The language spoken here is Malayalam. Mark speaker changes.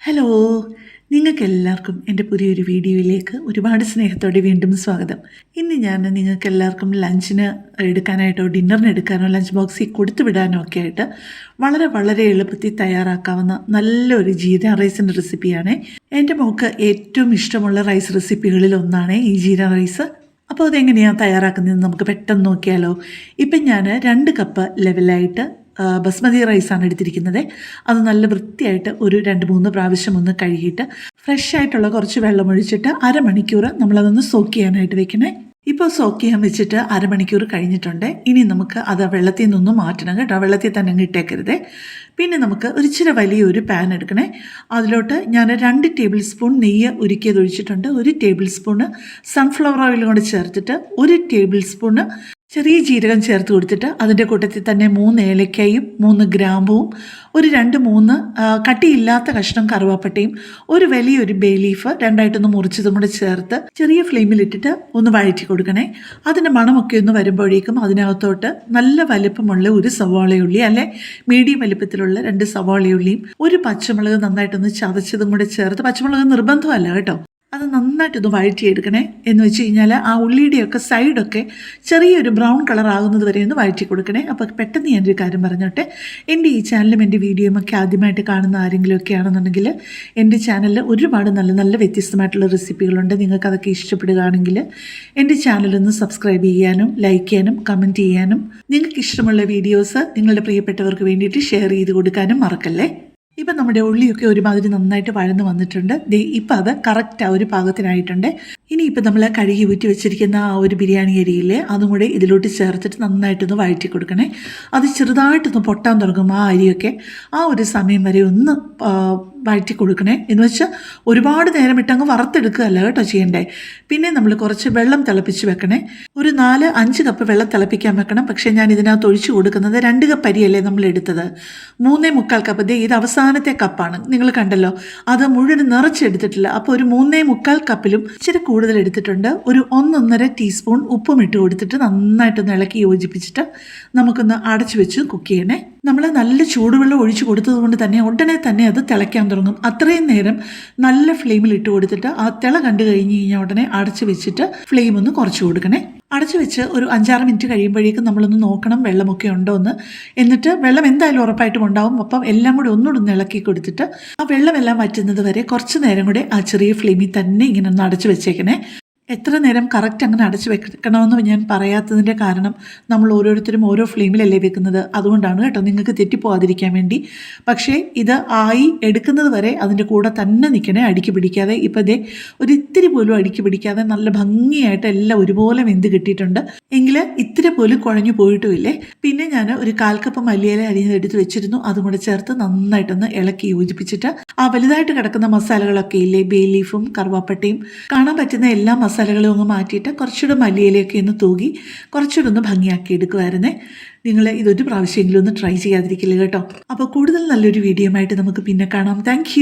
Speaker 1: ഹലോ, നിങ്ങൾക്കെല്ലാവർക്കും എൻ്റെ പുതിയൊരു വീഡിയോയിലേക്ക് ഒരുപാട് സ്നേഹത്തോടെ വീണ്ടും സ്വാഗതം. ഇന്ന് ഞാൻ നിങ്ങൾക്കെല്ലാവർക്കും ലഞ്ചിന് എടുക്കാനായിട്ടോ ഡിന്നറിന് എടുക്കാനോ ലഞ്ച് ബോക്സിൽ കൊടുത്തു വിടാനോ ഒക്കെ ആയിട്ട് വളരെ വളരെ എളുപ്പത്തിൽ തയ്യാറാക്കാവുന്ന നല്ലൊരു ജീര റൈസിൻ്റെ റെസിപ്പിയാണ്. എൻ്റെ മോൾക്ക് ഏറ്റവും ഇഷ്ടമുള്ള റൈസ് റെസിപ്പികളിൽ ഒന്നാണ് ഈ ജീര റൈസ്. അപ്പോൾ അതെങ്ങനെയാണ് തയ്യാറാക്കുന്നതെന്ന് നമുക്ക് പെട്ടെന്ന് നോക്കിയാലോ. ഇപ്പം ഞാൻ 2 കപ്പ് ലെവലായിട്ട് ബസ്മതി റൈസാണ് എടുത്തിരിക്കുന്നത്. അത് നല്ല വൃത്തിയായിട്ട് ഒരു 2-3 പ്രാവശ്യം ഒന്ന് കഴുകിയിട്ട് ഫ്രഷ് ആയിട്ടുള്ള കുറച്ച് വെള്ളം ഒഴിച്ചിട്ട് അരമണിക്കൂർ നമ്മളതൊന്ന് സോക്ക് ചെയ്യാനായിട്ട് വെക്കണേ. ഇപ്പോൾ സോക്ക് ചെയ്യാൻ വെച്ചിട്ട് അരമണിക്കൂർ കഴിഞ്ഞിട്ടുണ്ട്. ഇനി നമുക്ക് അത് വെള്ളത്തിൽ നിന്നൊന്ന് മാറ്റണം കേട്ടോ, വെള്ളത്തിൽ തന്നെ ഇട്ടേക്കരുത്. പിന്നെ നമുക്ക് ഇച്ചിരി വലിയൊരു പാൻ എടുക്കണേ. അതിലോട്ട് ഞാൻ 2 ടേബിൾ സ്പൂൺ നെയ്യ് ഉരുക്കിയത് ഒഴിച്ചിട്ടുണ്ട്. 1 ടേബിൾ സ്പൂണ് സൺഫ്ലവർ ഓയിൽ കൊണ്ട് ചേർത്തിട്ട് 1 ടേബിൾ സ്പൂണ് ചെറിയ ജീരകം ചേർത്ത് കൊടുത്തിട്ട് അതിൻ്റെ കൂട്ടത്തിൽ തന്നെ 3 ഏലക്കയും 3 ഗ്രാമ്പുവും 2-3 കട്ടിയില്ലാത്ത കഷ്ണം കറുവാപ്പട്ടയും ഒരു വലിയൊരു ബേ ലീഫ് 2ആയിട്ടൊന്ന് മുറിച്ചതും കൂടെ ചേർത്ത് ചെറിയ ഫ്ലെയിമിലിട്ടിട്ട് ഒന്ന് വഴറ്റി കൊടുക്കണേ. അതിൻ്റെ മണമൊക്കെ ഒന്ന് വരുമ്പോഴേക്കും അതിനകത്തോട്ട് നല്ല വലിപ്പമുള്ള ഒരു സവാളയുള്ളി, അല്ലെ മീഡിയം വലിപ്പത്തിലുള്ള 2 സവാളയുള്ളിയും 1 പച്ചമുളക് നന്നായിട്ടൊന്ന് ചതച്ചതും കൂടെ ചേർത്ത്, പച്ചമുളക് നിർബന്ധമല്ല കേട്ടോ, അത് നന്നായിട്ടൊന്ന് വഴറ്റിയെടുക്കണേ. എന്ന് വെച്ച് കഴിഞ്ഞാൽ ആ ഉള്ളിയുടെയൊക്കെ സൈഡൊക്കെ ചെറിയൊരു ബ്രൗൺ കളർ ആകുന്നത് വരെ ഒന്ന് വഴറ്റി കൊടുക്കണേ. അപ്പോൾ പെട്ടെന്ന് ഞാനൊരു കാര്യം പറഞ്ഞോട്ടെ, എൻ്റെ ഈ ചാനലും എൻ്റെ വീഡിയോയും ഒക്കെ ആദ്യമായിട്ട് കാണുന്ന ആരെങ്കിലുമൊക്കെ ആണെന്നുണ്ടെങ്കിൽ എൻ്റെ ചാനലിൽ ഒരുപാട് നല്ല നല്ല വ്യത്യസ്തമായിട്ടുള്ള റെസിപ്പികളുണ്ട്. നിങ്ങൾക്ക് അതൊക്കെ ഇഷ്ടപ്പെടുകയാണെങ്കിൽ എൻ്റെ ചാനലൊന്ന് സബ്സ്ക്രൈബ് ചെയ്യാനും ലൈക്ക് ചെയ്യാനും കമൻറ്റ് ചെയ്യാനും നിങ്ങൾക്ക് ഇഷ്ടമുള്ള വീഡിയോസ് നിങ്ങളുടെ പ്രിയപ്പെട്ടവർക്ക് വേണ്ടിയിട്ട് ഷെയർ ചെയ്ത് കൊടുക്കാനും മറക്കല്ലേ. ഇപ്പം നമ്മുടെ ഉള്ളിയൊക്കെ ഒരുമാതിരി നന്നായിട്ട് വഴന്ന് വന്നിട്ടുണ്ട്. ഇപ്പം അത് കറക്റ്റ് ആ ഒരു പാകത്തിനായിട്ടുണ്ട്. ഇനിയിപ്പോൾ നമ്മൾ കഴുകി ഊറ്റി വെച്ചിരിക്കുന്ന ആ ഒരു ബിരിയാണി അരിയില്ലേ, അതും കൂടെ ഇതിലോട്ട് ചേർത്തിട്ട് നന്നായിട്ടൊന്ന് വഴറ്റി കൊടുക്കണേ. അത് ചെറുതായിട്ടൊന്ന് പൊട്ടാൻ തുടങ്ങും ആ അരിയൊക്കെ. ആ ഒരു സമയം വരെ ഒന്ന് വഴറ്റി കൊടുക്കണേ. എന്ന് വെച്ചാൽ ഒരുപാട് നേരം ഇട്ടങ്ങ് വറുത്തെടുക്കുകയല്ല കേട്ടോ ചെയ്യണ്ടേ. പിന്നെ നമ്മൾ കുറച്ച് വെള്ളം തിളപ്പിച്ച് വെക്കണേ. ഒരു 4-5 കപ്പ് വെള്ളം തിളപ്പിക്കാൻ വെക്കണം. പക്ഷേ ഞാൻ ഇതിനകത്ത് ഒഴിച്ചു കൊടുക്കുന്നത് 2 കപ്പ് അരിയല്ലേ നമ്മൾ എടുത്തത്, 3.25 കപ്പ്. ഇത് അവസാനത്തെ കപ്പാണ്, നിങ്ങൾ കണ്ടല്ലോ. അത് മുഴുവൻ നിറച്ചെടുത്തിട്ടില്ല. അപ്പോൾ ഒരു 3.25 കപ്പിലും ഇച്ചിരി കൂടുതൽ എടുത്തിട്ടുണ്ട്. ഒരു 1-1.5 ടീസ്പൂൺ ഉപ്പും ഇട്ട് കൊടുത്തിട്ട് നന്നായിട്ടൊന്ന് ഇളക്കി യോജിപ്പിച്ചിട്ട് നമുക്കൊന്ന് അടച്ചു വെച്ച് കുക്ക് ചെയ്യണേ. നമ്മൾ നല്ല ചൂടുവെള്ളം ഒഴിച്ചു കൊടുത്തത് കൊണ്ട് തന്നെ ഉടനെ തന്നെ അത് തിളയ്ക്കാൻ തുടങ്ങും. അത്രയും നേരം നല്ല ഫ്ലെയിമിൽ ഇട്ട് കൊടുത്തിട്ട് ആ തിള കണ്ടു കഴിഞ്ഞ് കഴിഞ്ഞാൽ ഉടനെ അടച്ചു വെച്ചിട്ട് ഫ്ലെയിം ഒന്ന് കുറച്ച് കൊടുക്കണേ. അടച്ചു വെച്ച് ഒരു 5-6 മിനിറ്റ് കഴിയുമ്പോഴേക്കും നമ്മളൊന്ന് നോക്കണം വെള്ളമൊക്കെ ഉണ്ടോ എന്ന്. എന്നിട്ട് വെള്ളം എന്തായാലും ഉറപ്പായിട്ടും ഉണ്ടാവും. അപ്പം എല്ലാം കൂടി ഒന്നുകൂടെ ഇളക്കി കൊടുത്തിട്ട് ആ വെള്ളമെല്ലാം വറ്റുന്നത് വരെ കുറച്ച് നേരം കൂടെ ആ ചെറിയ ഫ്ലെയിമിൽ തന്നെ ഇങ്ങനെ ഒന്ന് അടച്ചു വെച്ചേക്കണേ. എത്ര നേരം കറക്റ്റ് അങ്ങനെ അടച്ചു വെക്കണമെന്ന് ഞാൻ പറയാത്തതിൻ്റെ കാരണം നമ്മൾ ഓരോരുത്തരും ഓരോ ഫ്ലെയിമിലല്ലേ വെക്കുന്നത്, അതുകൊണ്ടാണ് കേട്ടോ, നിങ്ങൾക്ക് തെറ്റിപ്പോകാതിരിക്കാൻ വേണ്ടി. പക്ഷേ ഇത് ആയി എടുക്കുന്നത് വരെ അതിൻ്റെ കൂടെ തന്നെ നിൽക്കണേ, അടുക്കി പിടിക്കാതെ. ഇപ്പം ഇതേ ഒരു ഇത്തിരി പോലും അടുക്കി പിടിക്കാതെ നല്ല ഭംഗിയായിട്ട് എല്ലാം ഒരുപോലെ വെന്ത് കിട്ടിയിട്ടുണ്ട്. എങ്കിൽ ഇത്തിരി പോലും കുഴഞ്ഞു പോയിട്ടുമില്ലേ. പിന്നെ ഞാൻ ഒരു 1/4 കപ്പ് മല്ലിയില അരിഞ്ഞെടുത്ത് വെച്ചിരുന്നു. അതും കൂടെ ചേർത്ത് നന്നായിട്ടൊന്ന് ഇളക്കി യോജിപ്പിച്ചിട്ട് ആ വലുതായിട്ട് കിടക്കുന്ന മസാലകളൊക്കെ ഇല്ലേ, ബേ ലീഫും കറുവാപ്പട്ടയും കാണാൻ പറ്റുന്ന എല്ലാ മസാലകളും ഒന്ന് മാറ്റിയിട്ട് കുറച്ചുകൂടെ മല്ലിയിലയൊക്കെ ഒന്ന് തൂകി കുറച്ചുകൂടെ ഒന്ന് ഭംഗിയാക്കി എടുക്കുമായിരുന്നേ. നിങ്ങൾ ഇതൊരു പ്രാവശ്യമെങ്കിലും ഒന്ന് ട്രൈ ചെയ്യാതിരിക്കില്ല കേട്ടോ. അപ്പോൾ കൂടുതൽ നല്ലൊരു വീഡിയോ ആയിട്ട് നമുക്ക് പിന്നെ കാണാം. താങ്ക്